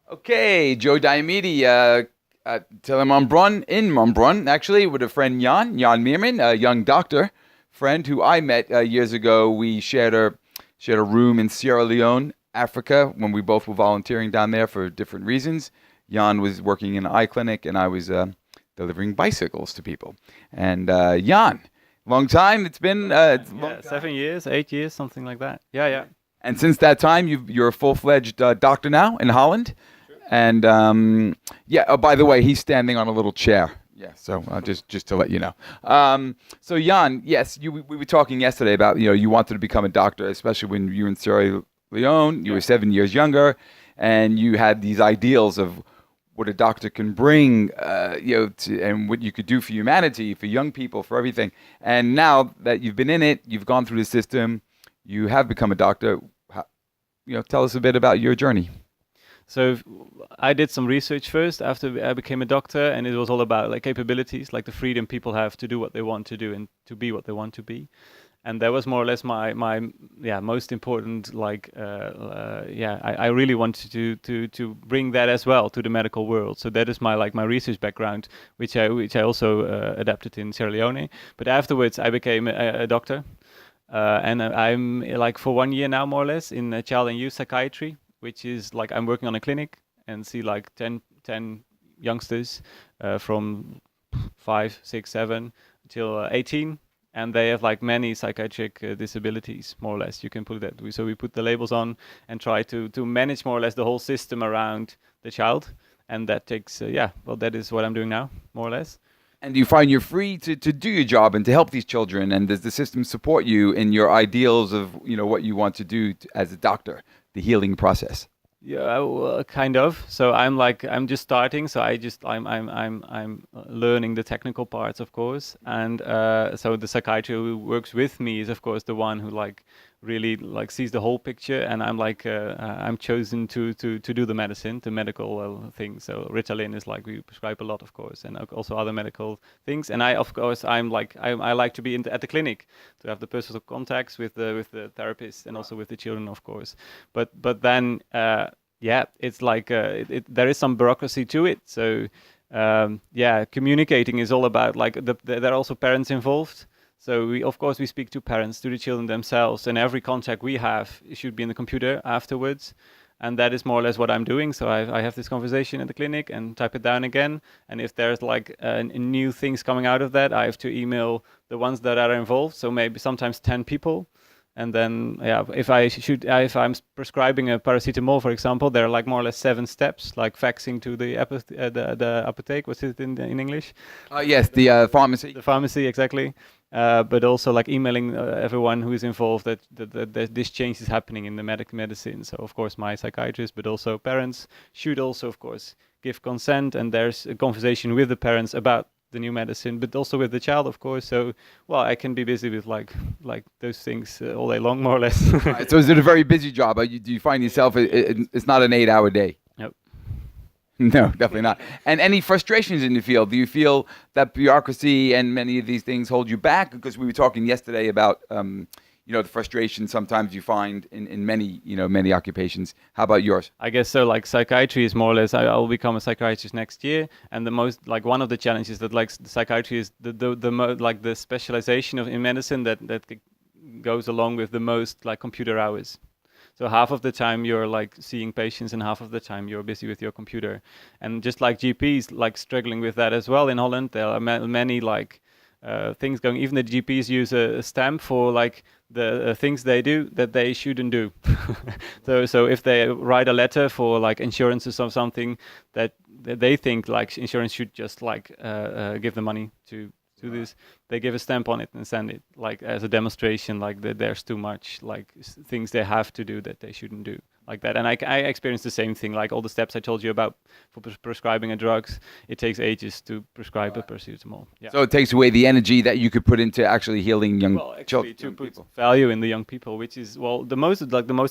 Okay, Joe Diomede, in Mombrun, actually, with a friend Jan Meerman, a young doctor friend who I met years ago. We shared a room in Sierra Leone, Africa, when we both were volunteering down there for different reasons. Jan was working in an eye clinic, and I was delivering bicycles to people. And Jan, long time. It's a long Yeah, time. 7 years, 8 years, something like that. Yeah, yeah. And since that time, you're a full-fledged doctor now in Holland. And yeah, oh, by the way, he's standing on a little chair. Yeah, so just to let you know. So Jan, yes, we were talking yesterday about you wanted to become a doctor, especially when you were in Sierra Leone. You were 7 years younger, and you had these ideals of what a doctor can bring, and what you could do for humanity, for young people, for everything. And now that you've been in it, you've gone through the system, you have become a doctor. Tell us a bit about your journey. So I did some research first after I became a doctor, and it was all about like capabilities, like the freedom people have to do what they want to do and to be what they want to be. And that was more or less my most important I really wanted to bring that as well to the medical world. So that is my research background, which I also adapted in Sierra Leone. But afterwards I became a doctor, and I'm like for 1 year now more or less in child and youth psychiatry, which is like I'm working on a clinic and see like 10 youngsters from 5, 6, 7 till 18, and they have like many psychiatric disabilities, more or less. You can put that. So we put the labels on and try to manage more or less the whole system around the child, and that takes that is what I'm doing now, more or less. And do you find you're free to do your job and to help these children? And does the system support you in your ideals of what you want to do as a doctor, the healing process? Yeah, well, kind of. So I'm just starting. So I'm learning the technical parts, of course, and so the psychiatrist who works with me is, of course, the one who like really like sees the whole picture, and I'm chosen to do the medicine, the medical thing. So Ritalin is like we prescribe a lot, of course, and also other medical things. And I, of course, I like to be at the clinic to have the personal contacts with the therapist and also with the children, of course. But then it's like there is some bureaucracy to it. So communicating is all about like there are also parents involved. So we, of course, we speak to parents, to the children themselves, and every contact we have should be in the computer afterwards. And that is more or less what I'm doing. So I have this conversation at the clinic and type it down again. And if there's like new things coming out of that, I have to email the ones that are involved. So maybe sometimes 10 people. And then, if I'm prescribing a paracetamol, for example, there are like more or less 7 steps, like faxing to the apotheke. What's it in English? Yes, the pharmacy. The pharmacy, exactly. But also like emailing everyone who is involved that this change is happening in the medicine. So of course my psychiatrist, but also parents should also, of course, give consent, and there's a conversation with the parents about the new medicine, but also with the child, of course. So, well, I can be busy with like those things all day long, more or less. Right, so is it a very busy job? Do you find yourself, it's not an 8-hour day? Yep. No, definitely not. And any frustrations in the field? Do you feel that bureaucracy and many of these things hold you back? Because we were talking yesterday about, the frustration sometimes you find in many occupations. How about yours? I guess so. Like psychiatry is more or less. I'll become a psychiatrist next year, and the most like one of the challenges that like the psychiatry is like the specialization in medicine that goes along with the most like computer hours. So half of the time you're like seeing patients, and half of the time you're busy with your computer. And just like GPs like struggling with that as well in Holland, there are many like things going. Even the GPs use a stamp for like the things they do that they shouldn't do. So if they write a letter for like insurances or something that they think like insurance should just like give the money to this, they give a stamp on it and send it like as a demonstration, like that there's too much like things they have to do that they shouldn't do, like that. And I experienced the same thing, like all the steps I told you about for prescribing a drugs. It takes ages to prescribe a paracetamol. Yeah. So it takes away the energy that you could put into actually healing young Well, actually, children. to put value in the young people, which is well the most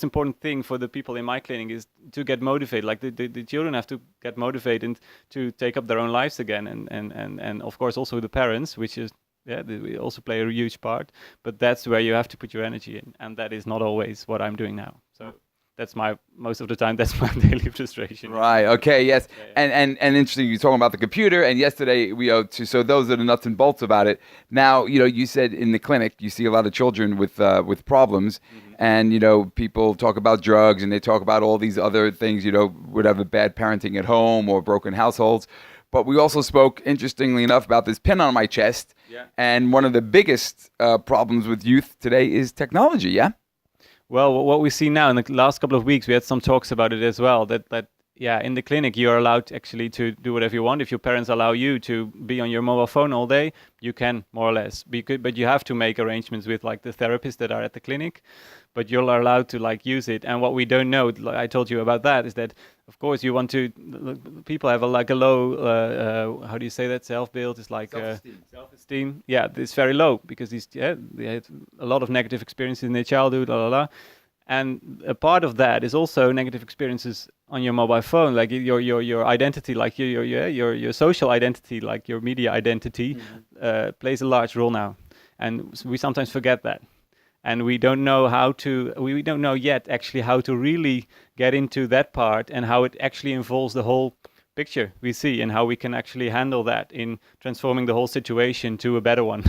important thing for the people in my clinic is to get motivated. Like the children have to get motivated to take up their own lives again, and of course also the parents, which is they also play a huge part. But that's where you have to put your energy in, and that is not always what I'm doing now. So that's my most of the time. That's my daily frustration. Right. Okay. Yes. Yeah. And interesting. You're talking about the computer. And yesterday so those are the nuts and bolts about it. Now you said in the clinic you see a lot of children with problems, and people talk about drugs and they talk about all these other things. Whatever, bad parenting at home or broken households. But we also spoke, interestingly enough, about this pin on my chest. Yeah. And one of the biggest problems with youth today is technology. Yeah. Well, what we see now in the last couple of weeks, we had some talks about it as well. That in the clinic you are allowed actually to do whatever you want. If your parents allow you to be on your mobile phone all day, you can more or less. But you have to make arrangements with like the therapists that are at the clinic. But you're allowed to like use it. And what we don't know, like I told you about that, is that of course you want to. People have a low. How do you say that? Self-build is like self-esteem. Yeah, it's very low because they had a lot of negative experiences in their childhood. And a part of that is also negative experiences on your mobile phone, like your identity, like your social identity, like your media identity, plays a large role now, and we sometimes forget that. And we don't know we don't know yet actually how to really get into that part and how it actually involves the whole picture we see and how we can actually handle that in transforming the whole situation to a better one.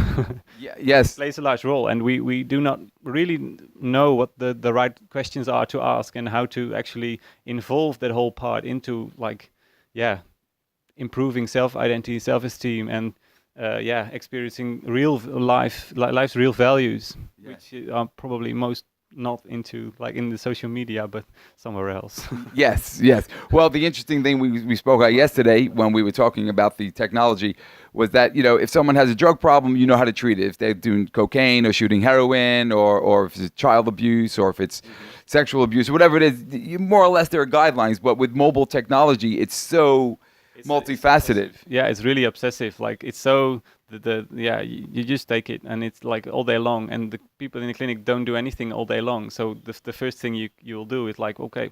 Yes. It plays a large role, and we do not really know what the right questions are to ask and how to actually involve that whole part into improving self-identity, self-esteem, and experiencing life's real values, which are probably most not into like in the social media, but somewhere else. Yes. Well, the interesting thing we spoke about yesterday when we were talking about the technology was that, if someone has a drug problem, you know how to treat it. If they're doing cocaine or shooting heroin or if it's child abuse or if it's sexual abuse or whatever it is, more or less there are guidelines. But with mobile technology, it's so multifaceted. It's really obsessive. Like it's so you just take it and it's like all day long, and the people in the clinic don't do anything all day long. So the first thing you'll do is like, okay,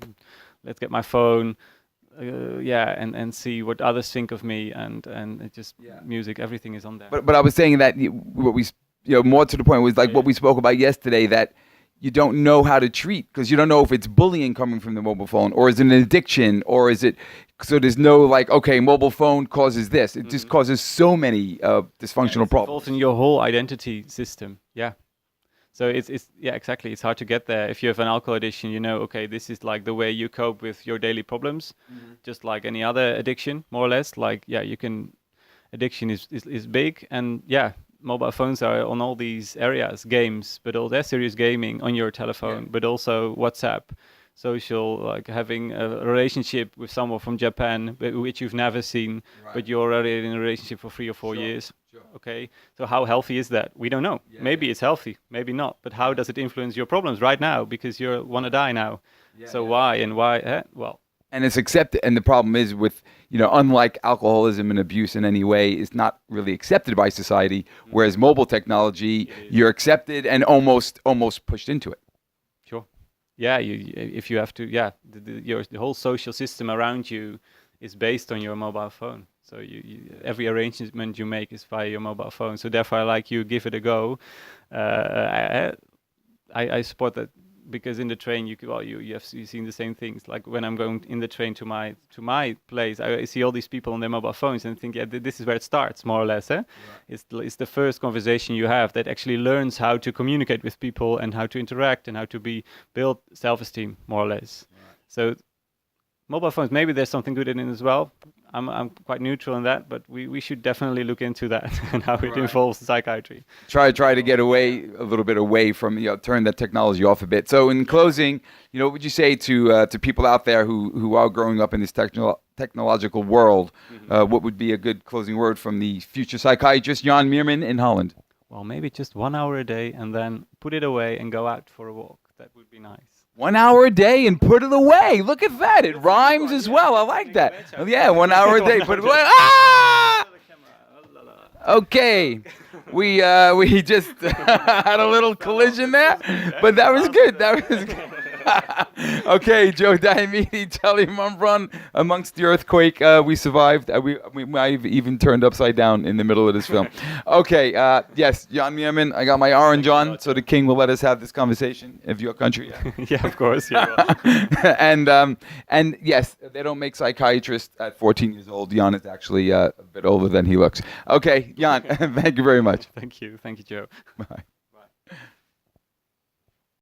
let's get my phone, and see what others think of me, and it just music, everything is on there. But I was saying that what we more to the point was like what we spoke about yesterday, that you don't know how to treat, because you don't know if it's bullying coming from the mobile phone, or is it an addiction, or is it, so there's no like, okay, mobile phone causes this. It just causes so many dysfunctional problems. Involved in your whole identity system. Yeah. So it's exactly. It's hard to get there. If you have an alcohol addiction, okay, this is like the way you cope with your daily problems, just like any other addiction, more or less. Like, addiction is big, and mobile phones are on all these areas, games, but all that serious gaming on your telephone, but also WhatsApp, social, like having a relationship with someone from Japan, which you've never seen, but you're already in a relationship for 3 or 4 years. Okay, so how healthy is that? We don't know. Maybe it's healthy, maybe not. But how does it influence your problems right now? Because you want to die now. Why? Well. And it's accepted. And the problem is with, unlike alcoholism and abuse in any way, it's not really accepted by society. Whereas mobile technology, you're accepted and almost pushed into it. Sure. Yeah. If you have to, the whole social system around you is based on your mobile phone. So every arrangement you make is via your mobile phone. So therefore, you give it a go. I support that, because in the train you've seen the same things. Like when I'm going in the train to my place, I see all these people on their mobile phones and think, this is where it starts, more or less. Right. It's the first conversation you have that actually learns how to communicate with people and how to interact and how to build self-esteem, more or less. Right. So mobile phones, maybe there's something good in it as well. I'm quite neutral in that, but we should definitely look into that and how it involves psychiatry. Try to get a little bit away from, turn that technology off a bit. So in closing, what would you say to people out there who are growing up in this technological world? What would be a good closing word from the future psychiatrist, Jan Meerman in Holland? Well, maybe just 1 hour a day and then put it away and go out for a walk. That would be nice. 1 hour a day and put it away. Look at that. It rhymes as well. I like that. 1 hour a day. Put it away. Ah! Okay. We just had a little collision there, but that was good. Okay, Joe Diomede, tell him I'm run amongst the earthquake. We survived. We might have even turned upside down in the middle of this film. Okay, yes, Jan Miemen, I got my orange on, so the king will let us have this conversation of your country. Yeah, of course. Yeah. And yes, they don't make psychiatrists at 14 years old. Jan is actually a bit older than he looks. Okay, Jan, thank you very much. Thank you, Joe. Bye.